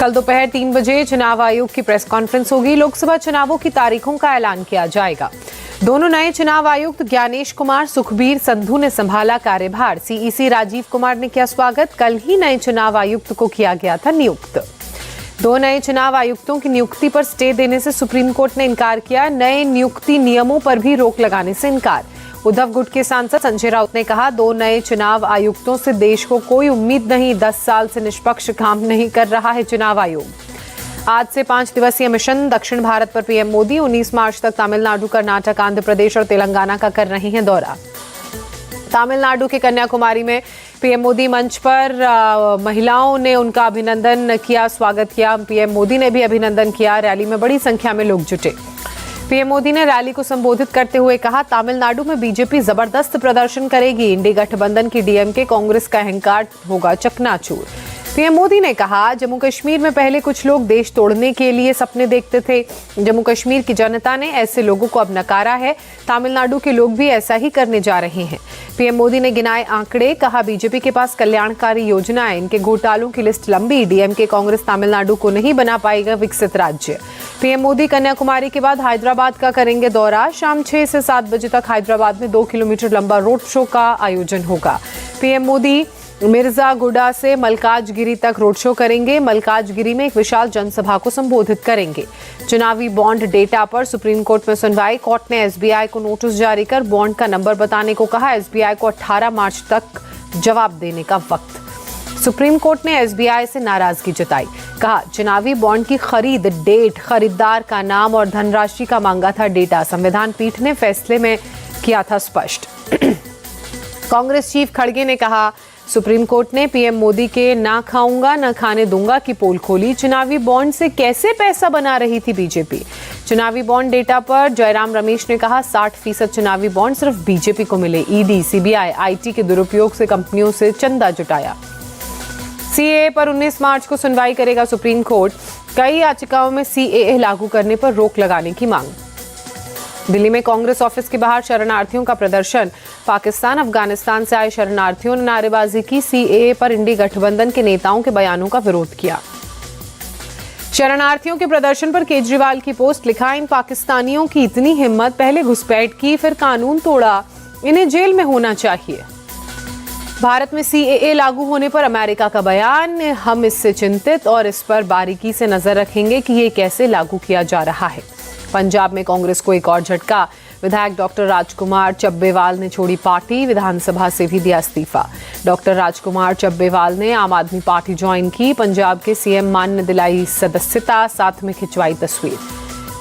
कल दोपहर 3 बजे चुनाव आयोग की प्रेस कॉन्फ्रेंस होगी। लोकसभा चुनावों की तारीखों का ऐलान किया जाएगा। दोनों नए चुनाव आयुक्त ज्ञानेश कुमार सुखबीर संधू ने संभाला कार्यभार। सीईसी राजीव कुमार ने किया स्वागत। कल ही नए चुनाव आयुक्त को किया गया था नियुक्त। दो नए चुनाव आयुक्तों की नियुक्ति पर स्टे देने से सुप्रीम कोर्ट ने इनकार किया। नए नियुक्ति नियमों पर भी रोक लगाने से इनकार। उद्धव गुट के सांसद संजय राउत ने कहा, दो नए चुनाव आयुक्तों से देश को कोई उम्मीद नहीं। 10 साल से निष्पक्ष काम नहीं कर रहा है चुनाव आयोग। आज से 5 दिवसीय मिशन दक्षिण भारत पर पीएम मोदी 19 मार्च तक तमिलनाडु, कर्नाटक, आंध्र प्रदेश और तेलंगाना का कर रहे हैं दौरा। तमिलनाडु के कन्याकुमारी में पीएम मोदी मंच पर महिलाओं ने उनका अभिनंदन किया, स्वागत किया। पीएम मोदी ने भी अभिनंदन किया। रैली में बड़ी संख्या में लोग जुटे। पीएम मोदी ने रैली को संबोधित करते हुए कहा, तमिलनाडु में बीजेपी जबरदस्त प्रदर्शन करेगी। इंडी गठबंधन की डीएमके कांग्रेस का अहंकार होगा चकनाचूर। पीएम मोदी ने कहा, जम्मू कश्मीर में पहले कुछ लोग देश तोड़ने के लिए सपने देखते थे। जम्मू कश्मीर की जनता ने ऐसे लोगों को अब नकारा है। तमिलनाडु के लोग भी ऐसा ही करने जा रहे हैं। पीएम मोदी ने गिनाए आंकड़े। कहा, बीजेपी के पास कल्याणकारी योजनाएं, इनके घोटालों की लिस्ट लंबी। डीएमके कांग्रेस तमिलनाडु को नहीं बना पाएगा विकसित राज्य। पीएम मोदी कन्याकुमारी के बाद हैदराबाद का करेंगे दौरा। शाम 6 से 7 बजे तक हैदराबाद में 2 किलोमीटर लंबा रोड शो का आयोजन होगा। पीएम मोदी मिर्जागुडा से मलकाजगिरी तक रोड शो करेंगे। मलकाजगिरी में एक विशाल जनसभा को संबोधित करेंगे। चुनावी बॉन्ड डेटा पर सुप्रीम कोर्ट में सुनवाई। कोर्ट ने एसबीआई को नोटिस जारी कर बॉन्ड का नंबर बताने को कहा। एसबीआई को 18 मार्च तक जवाब देने का वक्त। सुप्रीम कोर्ट ने एसबीआई से नाराजगी जताई। कहा, चुनावी बॉन्ड की खरीद डेट, खरीदार का नाम और धनराशि का मांगा था डेटा। संविधान पीठ ने फैसले में किया था स्पष्ट। कांग्रेस चीफ खड़गे ने कहा, सुप्रीम कोर्ट ने पीएम मोदी के ना खाऊंगा ना खाने दूंगा की पोल खोली। चुनावी बॉन्ड से कैसे पैसा बना रही थी बीजेपी। चुनावी बॉन्ड डेटा पर जयराम रमेश ने कहा, 60% चुनावी बॉन्ड सिर्फ बीजेपी को मिले। ईडी, सीबीआई, आईटी के दुरुपयोग से कंपनियों से चंदा जुटाया। सीएए पर 19 मार्च को सुनवाई करेगा सुप्रीम कोर्ट। कई याचिकाओं में सीएए लागू करने पर रोक लगाने की मांग। दिल्ली में कांग्रेस ऑफिस के बाहर शरणार्थियों का प्रदर्शन। पाकिस्तान, अफगानिस्तान से आए शरणार्थियों ने नारेबाजी की। सीएए पर इंडी गठबंधन के नेताओं के बयानों का विरोध किया। शरणार्थियों के प्रदर्शन पर केजरीवाल की पोस्ट। लिखा, इन पाकिस्तानियों की इतनी हिम्मत, पहले घुसपैठ की फिर कानून तोड़ा, इन्हें जेल में होना चाहिए। भारत में सीएए लागू होने पर अमेरिका का बयान, हम इससे चिंतित और इस पर बारीकी से नजर रखेंगे कि ये कैसे लागू किया जा रहा है। पंजाब में कांग्रेस को एक और झटका। विधायक डॉक्टर राजकुमार चब्बेवाल ने छोड़ी पार्टी। विधानसभा से भी दिया इस्तीफा। डॉक्टर राजकुमार चब्बेवाल ने आम आदमी पार्टी ज्वाइन की। पंजाब के सीएम मान ने दिलाई सदस्यता, साथ में खिंचवाई तस्वीर।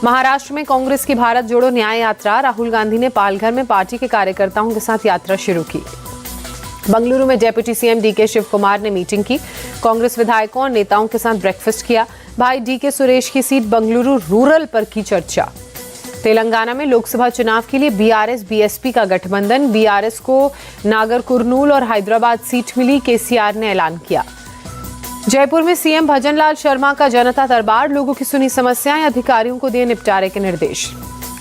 महाराष्ट्र में कांग्रेस की भारत जोड़ो न्याय यात्रा। राहुल गांधी ने पालघर में पार्टी के कार्यकर्ताओं के साथ यात्रा शुरू की। बंगलुरु में deputy CM DK Shivakumar ने मीटिंग की। कांग्रेस विधायकों और नेताओं के साथ ब्रेकफास्ट किया। भाई डीके सुरेश की सीट बंगलुरु रूरल पर की चर्चा। तेलंगाना में लोकसभा चुनाव के लिए बीआरएस बीएसपी का गठबंधन। बीआरएस को नागर कुर्नूल और हैदराबाद सीट मिली, केसीआर ने ऐलान किया। जयपुर में सीएम भजनलाल शर्मा का जनता दरबार। लोगों की सुनी समस्याएं, अधिकारियों को दिए निपटारे के निर्देश।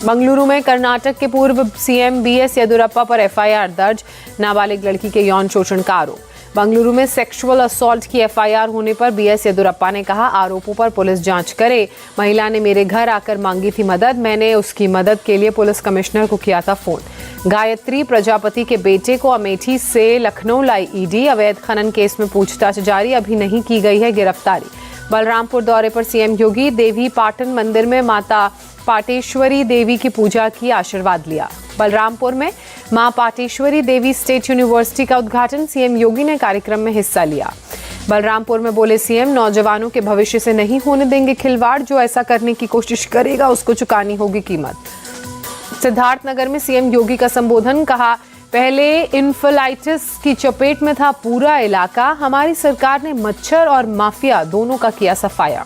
बंगलुरु में कर्नाटक के पूर्व सीएम बीएस येदियुरप्पा पर एफआईआर दर्ज। नाबालिग लड़की के यौन शोषण का आरोप। बंगलुरु में सेक्सुअल असॉल्ट की एफआईआर होने पर बीएस येदियुरप्पा ने कहा, आरोपों पर पुलिस जांच करे। महिला ने मेरे घर आकर मांगी थी मदद, मैंने उसकी मदद के लिए पुलिस कमिश्नर को किया था फोन। गायत्री प्रजापति के बेटे को अमेठी से लखनऊ लाई ईडी। अवैध खनन केस में पूछताछ जारी, अभी नहीं की गई है गिरफ्तारी। बलरामपुर दौरे पर सीएम योगी। देवी पाटन मंदिर में माता पाटेश्वरी देवी की पूजा की, आशीर्वाद लिया। बलरामपुर में मां पाटेश्वरी देवी स्टेट यूनिवर्सिटी का उद्घाटन। सीएम योगी ने कार्यक्रम में हिस्सा लिया। बलरामपुर में बोले सीएम, नौजवानों के भविष्य से नहीं होने देंगे खिलवाड़। जो ऐसा करने की कोशिश करेगा उसको चुकानी होगी कीमत। सिद्धार्थनगर में सीएम योगी का संबोधन। कहा, पहले इन्फेलाइटिस की चपेट में था पूरा इलाका। हमारी सरकार ने मच्छर और माफिया दोनों का किया सफाया।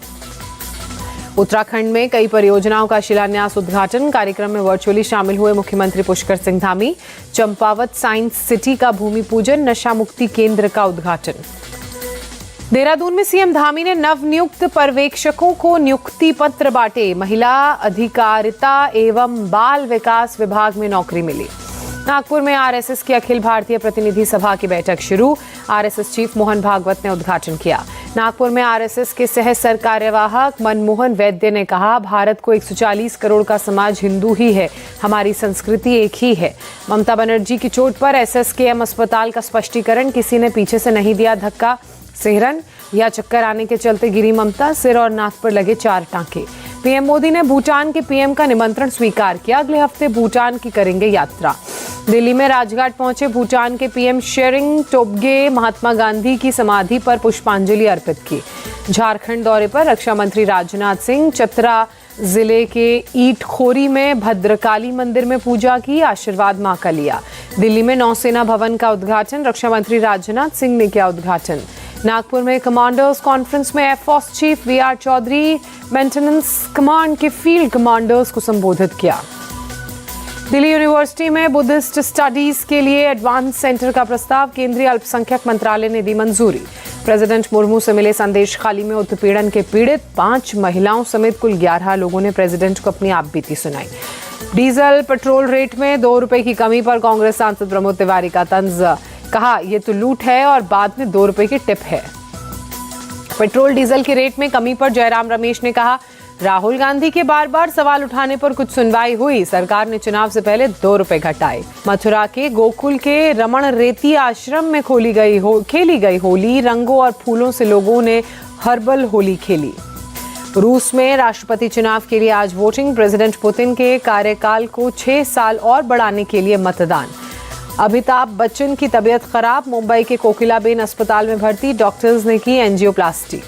उत्तराखंड में कई परियोजनाओं का शिलान्यास, उद्घाटन। कार्यक्रम में वर्चुअली शामिल हुए मुख्यमंत्री पुष्कर सिंह धामी। चंपावत साइंस सिटी का भूमि पूजन। नशा मुक्ति केंद्र का उद्घाटन। देहरादून में सीएम धामी ने नवनियुक्त पर्यवेक्षकों को नियुक्ति पत्र बांटे। महिला अधिकारिता एवं बाल विकास विभाग में नौकरी मिली। नागपुर में आरएसएस की अखिल भारतीय प्रतिनिधि सभा की बैठक शुरू। आरएसएस चीफ मोहन भागवत ने उद्घाटन किया। नागपुर में आरएसएस के सह सरकार्यवाहक मनमोहन वैद्य ने कहा, भारत को 140 करोड़ का समाज हिंदू ही है, हमारी संस्कृति एक ही है। ममता बनर्जी की चोट पर एसएसकेएम अस्पताल का स्पष्टीकरण, किसी ने पीछे से नहीं दिया धक्का। सिहरन या चक्कर आने के चलते गिरी ममता, सिर और नाक पर लगे 4 टांके। पीएम मोदी ने भूटान के पीएम का निमंत्रण स्वीकार किया, अगले हफ्ते भूटान की करेंगे यात्रा। दिल्ली में राजघाट पहुंचे भूटान के पीएम शेरिंग टोब्गे महात्मा गांधी की समाधि पर पुष्पांजलि अर्पित की। झारखंड दौरे पर रक्षा मंत्री राजनाथ सिंह चतरा जिले के ईटखोरी में भद्रकाली मंदिर में पूजा की, आशीर्वाद मां का लिया। दिल्ली में नौसेना भवन का उद्घाटन, रक्षा मंत्री राजनाथ सिंह ने किया उद्घाटन। नागपुर में कमांडर्स कॉन्फ्रेंस में air force chief VR Chaudhary maintenance command के फील्ड कमांडर्स को संबोधित किया। दिल्ली यूनिवर्सिटी में बुद्धिस्ट स्टडीज के लिए एडवांस सेंटर का प्रस्ताव, केंद्रीय अल्पसंख्यक मंत्रालय ने दी मंजूरी। प्रेसिडेंट मुर्मू से मिले संदेश खाली में उत्पीड़न के पीड़ित 5 महिलाओं समेत कुल 11 लोगों ने प्रेसिडेंट को अपनी आपबीती सुनाई। डीजल पेट्रोल रेट में 2 रुपए की कमी पर कांग्रेस सांसद प्रमोद तिवारी का तंज, कहा ये तो लूट है और बाद में 2 रुपए की टिप है। पेट्रोल डीजल के रेट में कमी पर जयराम रमेश ने कहा, राहुल गांधी के बार बार सवाल उठाने पर कुछ सुनवाई हुई, सरकार ने चुनाव से पहले 2 रुपए घटाए। मथुरा के गोकुल के रमण रेती आश्रम में खेली गई होली, रंगों और फूलों से लोगों ने हर्बल होली खेली। रूस में राष्ट्रपति चुनाव के लिए आज वोटिंग, प्रेसिडेंट पुतिन के कार्यकाल को 6 साल और बढ़ाने के लिए मतदान। अमिताभ बच्चन की तबीयत खराब, मुंबई के कोकिलाबेन अस्पताल में भर्ती, डॉक्टर्स ने की एंजियोप्लास्टी।